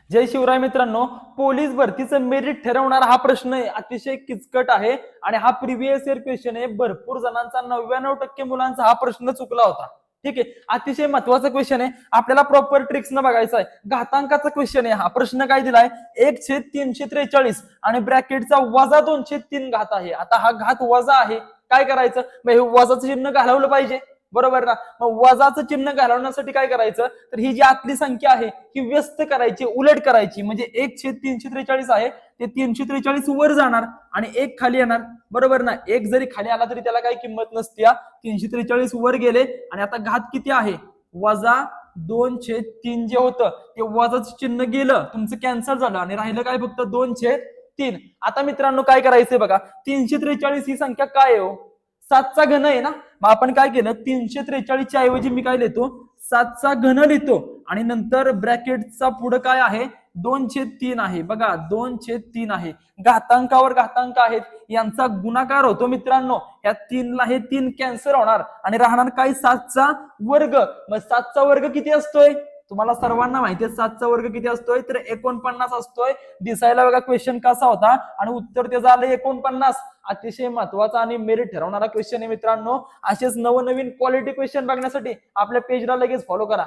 जय शिवराय मित्रांनो, पोलीस भरतीचं मेरिट ठरवणारा हा प्रश्न आहे, अतिशय किचकट आहे आणि हा प्रिव्हियस इयर क्वेश्चन आहे. भरपूर जणांचा 99% मुलांचा हा प्रश्न चुकला होता. ठीक आहे, अतिशय महत्वाचा क्वेश्चन आहे. आपल्याला प्रॉपर ट्रिक्स न बघायचा आहे. घातांकाचा क्वेश्चन आहे हा. प्रश्न काय दिलाय, 1/343 आणि ब्रॅकेटचा -2/3 घात आहे. आता हा घात वजा आहे, काय करायचं, मग हे वजाचं चिन्ह घालवलं पाहिजे, बरोबर ना. मग वजाचं चिन्ह घालवण्यासाठी काय करायचं, तर ही जी आतली संख्या आहे ही व्यस्त करायची, उलट करायची. म्हणजे 1/343 आहे ते 343 वर जाणार आणि एक खाली येणार, बरोबर ना. एक जरी खाली आला तरी त्याला काही किंमत नसते. 343 वर गेले आणि आता घात किती आहे, -2/3 जे होतं ते वजाचं चिन्ह गेलं, तुमचं कॅन्सल झालं आणि राहिलं काय, फक्त 2/3. आता मित्रांनो काय करायचंय बघा, 343 ही संख्या काय आहे हो, 7चा घन आहे ना. मग आपण काय केलं, 343 च्या ऐवजी मी काय लिहितो, 7चा घन लिहितो आणि नंतर ब्रॅकेटचा पुढे काय आहे, 2/3 आहे. बघा 2/3 आहे. घातांकावर घातांक आहेत, यांचा गुणाकार होतो मित्रांनो. या 3ला हे 3 कॅन्सल होणार आणि राहणार काय, 7चा वर्ग. मग 7चा वर्ग किती असतोय, तुम्हाला सर्वांना माहिती आहे 7चा वर्ग किती असतोय, तर 49 असतोय. दिसायला बघा क्वेश्चन कसा होता आणि उत्तर त्याचं आलं 49. अतिशय महत्वाचा आणि मेरिट ठरवणारा क्वेश्चन आहे मित्रांनो. असेच नवनवीन क्वालिटी क्वेश्चन बघण्यासाठी आपल्या पेजला लगेच फॉलो करा.